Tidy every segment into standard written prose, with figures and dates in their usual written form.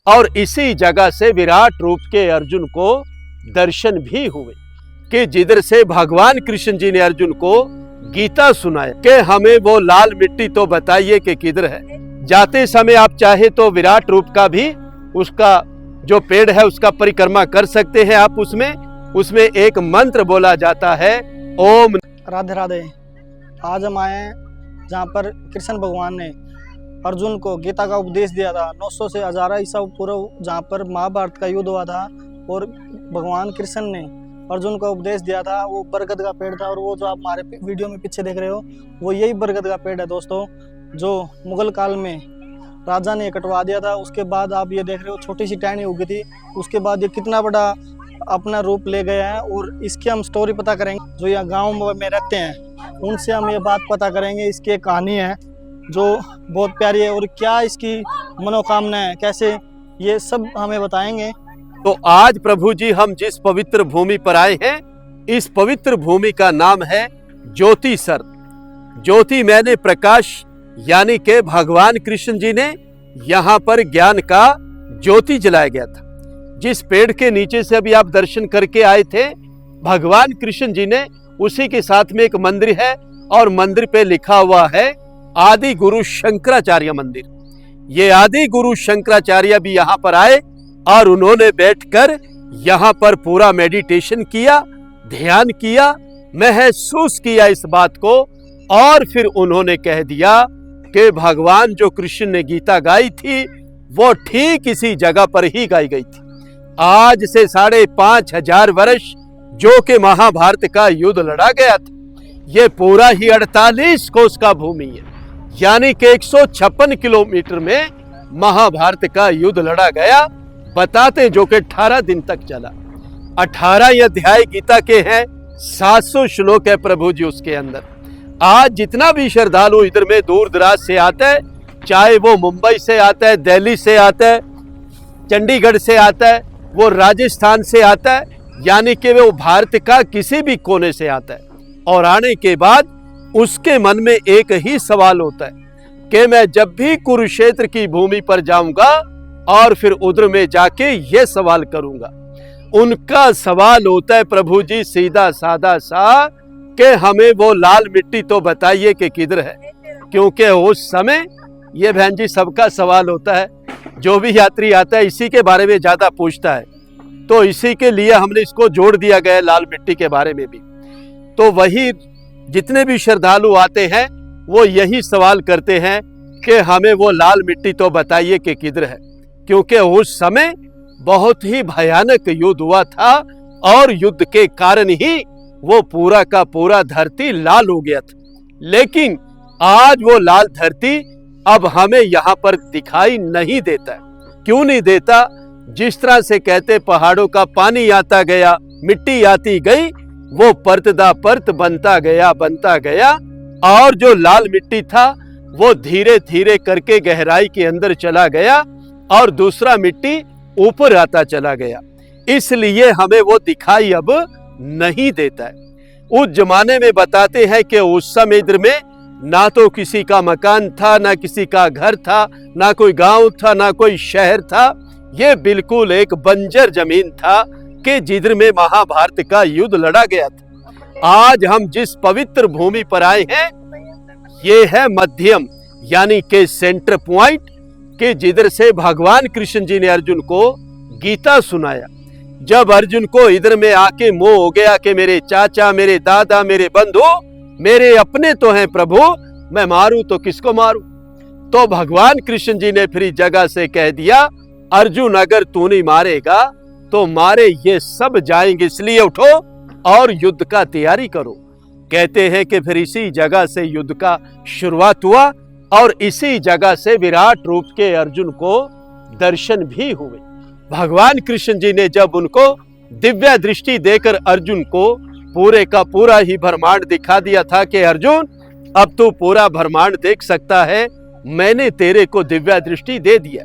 और इसी जगह से विराट रूप के अर्जुन को दर्शन भी हुए कि जिधर से भगवान कृष्ण जी ने अर्जुन को गीता सुनाया कि हमें वो लाल मिट्टी तो बताइए कि किधर है। जाते समय आप चाहे तो विराट रूप का भी उसका जो पेड़ है उसका परिक्रमा कर सकते हैं आप। उसमें एक मंत्र बोला जाता है, ओम। राधे राधे। आज हम आए हैं जहाँ पर कृष्ण भगवान ने अर्जुन को गीता का उपदेश दिया था। 900 से 1000 ईसा पूर्व जहाँ पर महाभारत का युद्ध हुआ था और भगवान कृष्ण ने अर्जुन को उपदेश दिया था। वो बरगद का पेड़ था और वो जो आप हमारे वीडियो में पीछे देख रहे हो वो यही बरगद का पेड़ है दोस्तों, जो मुगल काल में राजा ने कटवा दिया था। उसके बाद आप ये देख रहे हो छोटी सी टहनी उगी थी, उसके बाद ये कितना बड़ा अपना रूप ले गया है। और इसकी हम स्टोरी पता करेंगे, जो यहाँ गाँव में रहते हैं उनसे हम ये बात पता करेंगे। इसकी एक कहानी है जो बहुत प्यारी है और क्या इसकी मनोकामना है, कैसे, ये सब हमें बताएंगे। तो आज प्रभु जी हम जिस पवित्र भूमि पर आए हैं, इस पवित्र भूमि का नाम है ज्योति सर। ज्योति मैंने प्रकाश, यानी कि भगवान कृष्ण जी ने यहाँ पर ज्ञान का ज्योति जलाया गया था। जिस पेड़ के नीचे से अभी आप दर्शन करके आए थे, भगवान कृष्ण जी ने उसी के साथ में एक मंदिर है और मंदिर पे लिखा हुआ है आदि गुरु शंकराचार्य मंदिर। ये आदि गुरु शंकराचार्य भी यहाँ पर आए और उन्होंने बैठकर यहाँ पर पूरा मेडिटेशन किया, ध्यान किया, महसूस किया इस बात को। और फिर उन्होंने कह दिया कि भगवान जो कृष्ण ने गीता गाई थी वो ठीक इसी जगह पर ही गाई गई थी। आज से 5500 वर्ष जो कि महाभारत का युद्ध लड़ा गया था, ये पूरा ही 48 कोस का भूमि है, यानी कि 156 किलोमीटर में महाभारत का युद्ध लड़ा गया। बताते जो कि 18 दिन तक चला। 18 अध्याय गीता के हैं, 700 श्लोक है प्रभु जी उसके अंदर। आज जितना भी श्रद्धालु इधर में दूर दराज से आता है, चाहे वो मुंबई से आता है, दिल्ली से आता है, चंडीगढ़ से आता है, वो राजस्थान से आता है, यानी कि वो भारत का किसी भी कोने से आता है। और आने के बाद उसके मन में एक ही सवाल होता है कि मैं जब भी कुरुक्षेत्र की भूमि पर जाऊंगा और फिर उधर में जाके ये सवाल करूंगा। उनका सवाल होता है प्रभु जी सीधा साधा सा कि हमें वो लाल मिट्टी तो बताइए कि किधर है। क्योंकि उस समय ये बहन जी सबका सवाल होता है, जो भी यात्री आता है इसी के बारे में ज्यादा पूछता है, तो इसी के लिए हमने इसको जोड़ दिया गया लाल मिट्टी के बारे में भी। तो वही जितने भी श्रद्धालु आते हैं वो यही सवाल करते हैं कि हमें वो लाल मिट्टी तो बताइए कि किधर है। क्योंकि उस समय बहुत ही भयानक युद्ध हुआ था और युद्ध के कारण ही वो पूरा का पूरा धरती लाल हो गया था। लेकिन आज वो लाल धरती अब हमें यहाँ पर दिखाई नहीं देता है। क्यों नहीं देता? जिस तरह से कहते पहाड़ों का पानी आता गया, मिट्टी आती गई, वो परतदा परत बनता गया और जो लाल मिट्टी था वो धीरे धीरे करके गहराई के अंदर चला गया और दूसरा मिट्टी ऊपर आता चला गया। इसलिए हमें वो दिखाई अब नहीं देता है। उस जमाने में बताते हैं कि उस समय इधर में ना तो किसी का मकान था, ना किसी का घर था, ना कोई गांव था, ना कोई शहर था। ये बिल्कुल एक बंजर जमीन था कि जिधर में महाभारत का युद्ध लड़ा गया था। आज हम जिस पवित्र भूमि पर आए हैं ये है मध्यम, यानी कि सेंटर पॉइंट, कि जिधर से भगवान कृष्ण जी ने अर्जुन को गीता सुनाया। जब अर्जुन को इधर में आके मोह हो गया कि मेरे चाचा, मेरे दादा, मेरे बंधु मेरे अपने तो हैं प्रभु, मैं मारूं तो किसको मारूं? तो भगवान कृष्ण जी ने फिर जगह से कह दिया, अर्जुन अगर तू नहीं मारेगा तो मारे ये सब जाएंगे, इसलिए उठो और युद्ध का तैयारी करो। कहते हैं कि फिर इसी जगह से युद्ध का शुरुआत हुआ और इसी जगह से विराट रूप के अर्जुन को दर्शन भी हुए। भगवान कृष्ण जी ने जब उनको दिव्य दृष्टि देकर अर्जुन को पूरे का पूरा ही ब्रह्मांड दिखा दिया था कि अर्जुन अब तू पूरा ब्रह्मांड देख सकता है, मैंने तेरे को दिव्य दृष्टि दे दिया।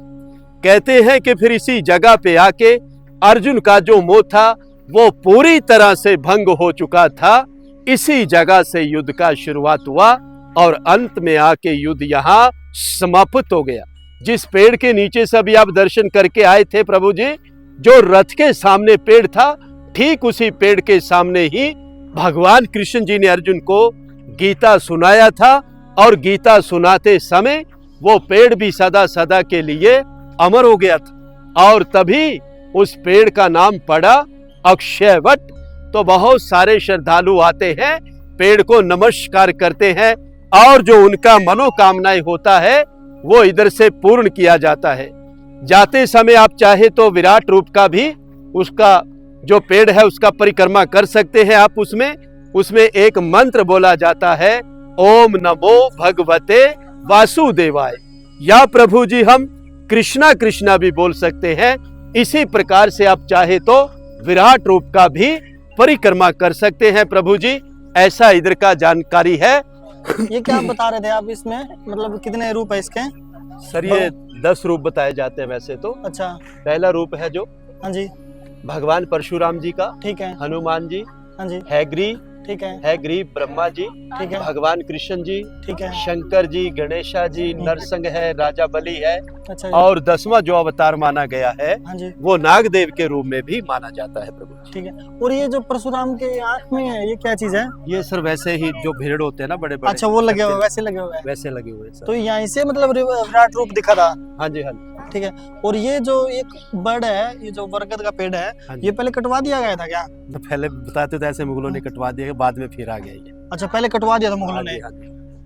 कहते हैं कि फिर इसी जगह पे आके अर्जुन का जो मोह था वो पूरी तरह से भंग हो चुका था। इसी जगह से युद्ध का शुरुआत हुआ और अंत में आके युद्ध यहाँ समाप्त हो गया। जिस पेड़ के नीचे से अभी आप दर्शन करके आए थे प्रभु जी, जो रथ के सामने पेड़ था, ठीक उसी पेड़ के सामने ही भगवान कृष्ण जी ने अर्जुन को गीता सुनाया था। और गीता सुनाते समय वो पेड़ भी सदा सदा के लिए अमर हो गया था। और तभी उस पेड़ का नाम पड़ा अक्षयवट। तो बहुत सारे श्रद्धालु आते हैं, पेड़ को नमस्कार करते हैं, और जो उनका मनोकामनाएं होता है वो इधर से पूर्ण किया जाता है। जाते समय आप चाहे तो विराट रूप का भी, उसका जो पेड़ है उसका परिक्रमा कर सकते हैं आप। उसमें एक मंत्र बोला जाता है, ओम नमो भगवते वासुदेवाय, या प्रभु जी हम कृष्णा कृष्णा भी बोल सकते हैं। इसी प्रकार से आप चाहे तो विराट रूप का भी परिक्रमा कर सकते हैं प्रभु जी। ऐसा इधर का जानकारी है। ये क्या बता रहे थे आप इसमें, मतलब कितने रूप है इसके? सर ये 10 रूप बताए जाते हैं वैसे तो। अच्छा। पहला रूप है जो हाँ जी, भगवान परशुराम जी का, ठीक है। हनुमान जी, हाँ जी, हैग्री, ठीक है। ब्रह्मा जी, ठीक है। भगवान कृष्ण जी, ठीक है। शंकर जी, गणेशा जी, नरसिंह है, राजा बलि है। अच्छा। और 10वां जो अवतार माना गया है, हाँ जी, वो नागदेव के रूप में भी माना जाता है प्रभु। ठीक है। और ये जो परशुराम के आंख में है, ये क्या चीज है? ये सर वैसे ही जो भेड़ होते हैं ना बड़े बड़े, अच्छा, वो लगे हुए, वैसे लगे हुए हैं। वैसे लगे हुए सर। तो यहीं से मतलब विराट रूप दिखा था। हाँ जी, हाँ। ठीक है। और ये जो एक बर्ड है, ये जो बरगद का पेड़ है, ये पहले कटवा दिया गया था क्या? तो पहले बताते थे ऐसे मुगलों ने कटवा दिया, बाद में फिर आ गया ये। अच्छा, पहले कटवा दिया था मुगलों ने।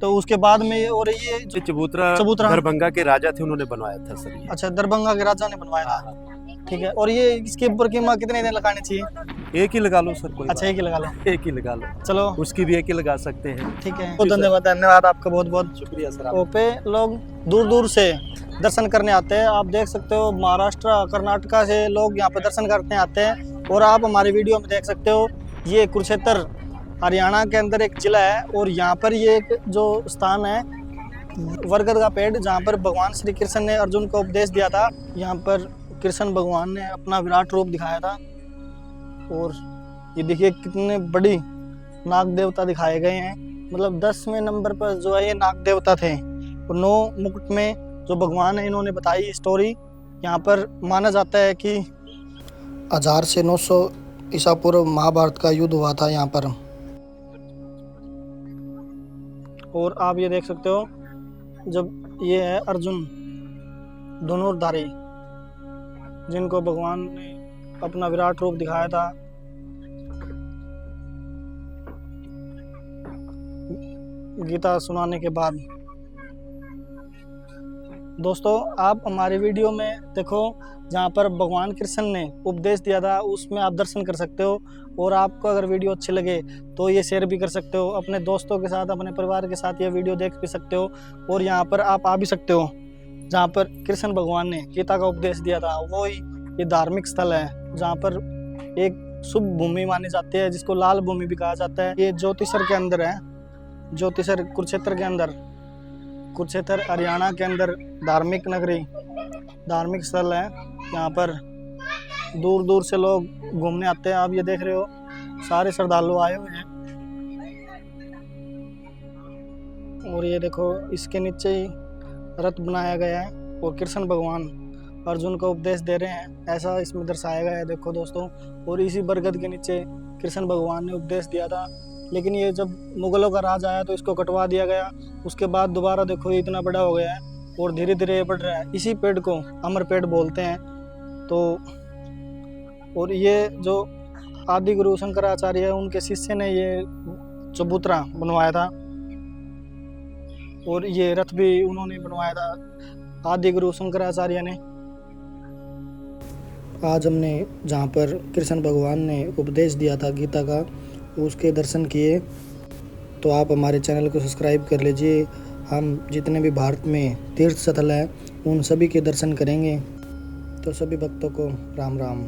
तो उसके बाद में और ये चबूतरा दरभंगा के राजा थे, उन्होंने बनवाया था सर ये। अच्छा, दरभंगा के राजा ने बनवाया था। ठीक है। और ये इसके ऊपर कीमा कितने दिन लगाने चाहिए? एक ही लगा लो सर, कोई। अच्छा, एक ही लगा लो। एक ही लगा लो, चलो। उसकी भी एक ही लगा सकते हैं। ठीक है। बहुत धन्यवाद आपका, बहुत बहुत शुक्रिया सर। ओपे लोग दूर दूर से दर्शन करने आते हैं। आप देख सकते हो महाराष्ट्र कर्नाटका से लोग यहाँ पे दर्शन करने आते हैं। और आप हमारी वीडियो में देख सकते हो, ये कुरुक्षेत्र हरियाणा के अंदर एक जिला है। और यहाँ पर ये एक जो स्थान है बरगद का पेड़, जहाँ पर भगवान श्री कृष्ण ने अर्जुन को उपदेश दिया था। यहाँ पर कृष्ण भगवान ने अपना विराट रूप दिखाया था। और ये देखिए कितने बड़ी नाग देवता दिखाए गए हैं। मतलब 10वें नंबर पर जो है ये नाग देवता थे। और 9 मुकुट में जो भगवान है, इन्होंने बताई स्टोरी। यहाँ पर माना जाता है कि 1000 से 900 ईसा पूर्व महाभारत का युद्ध हुआ था यहाँ पर। और आप ये देख सकते हो, जब ये है अर्जुन धनुर्धारी, जिनको भगवान ने अपना विराट रूप दिखाया था। गीता सुनाने के बाद। दोस्तों, आप हमारे वीडियो में देखो, जहाँ पर भगवान कृष्ण ने उपदेश दिया था, उसमें आप दर्शन कर सकते हो। और आपको अगर वीडियो अच्छी लगे तो ये शेयर भी कर सकते हो अपने दोस्तों के साथ, अपने परिवार के साथ। ये वीडियो देख भी सकते हो। और यहाँ पर आप आ भी सकते हो, जहाँ पर कृष्ण भगवान ने गीता का उपदेश दिया था। वो ही ये धार्मिक स्थल है, जहाँ पर एक शुभ भूमि मानी जाती है, जिसको लाल भूमि भी कहा जाता है। ये ज्योतिसर के अंदर है, ज्योतिसर कुरुक्षेत्र के अंदर, कुरुक्षेत्र हरियाणा के अंदर धार्मिक नगरी, धार्मिक स्थल है। यहाँ पर दूर दूर से लोग घूमने आते हैं। आप ये देख रहे हो, सारे श्रद्धालु आए हुए हैं। और ये देखो, इसके नीचे ही रथ बनाया गया है और कृष्ण भगवान अर्जुन को उपदेश दे रहे हैं, ऐसा इसमें दर्शाया गया है। देखो दोस्तों, और इसी बरगद के नीचे कृष्ण भगवान ने उपदेश दिया था। लेकिन ये जब मुगलों का राज आया तो इसको कटवा दिया गया। उसके बाद दोबारा देखो, ये इतना बड़ा हो गया है और धीरे धीरे ये बढ़ रहा है। इसी पेड़ को अमर पेड़ बोलते हैं। तो और ये जो आदि गुरु शंकराचार्य है, उनके शिष्य ने ये चबूतरा बनवाया था। और ये रथ भी उन्होंने बनवाया था, आदि गुरु शंकराचार्य ने। आज हमने जहाँ पर कृष्ण भगवान ने उपदेश दिया था गीता का, उसके दर्शन किए। तो आप हमारे चैनल को सब्सक्राइब कर लीजिए। हम जितने भी भारत में तीर्थ स्थल हैं, उन सभी के दर्शन करेंगे। तो सभी भक्तों को राम राम।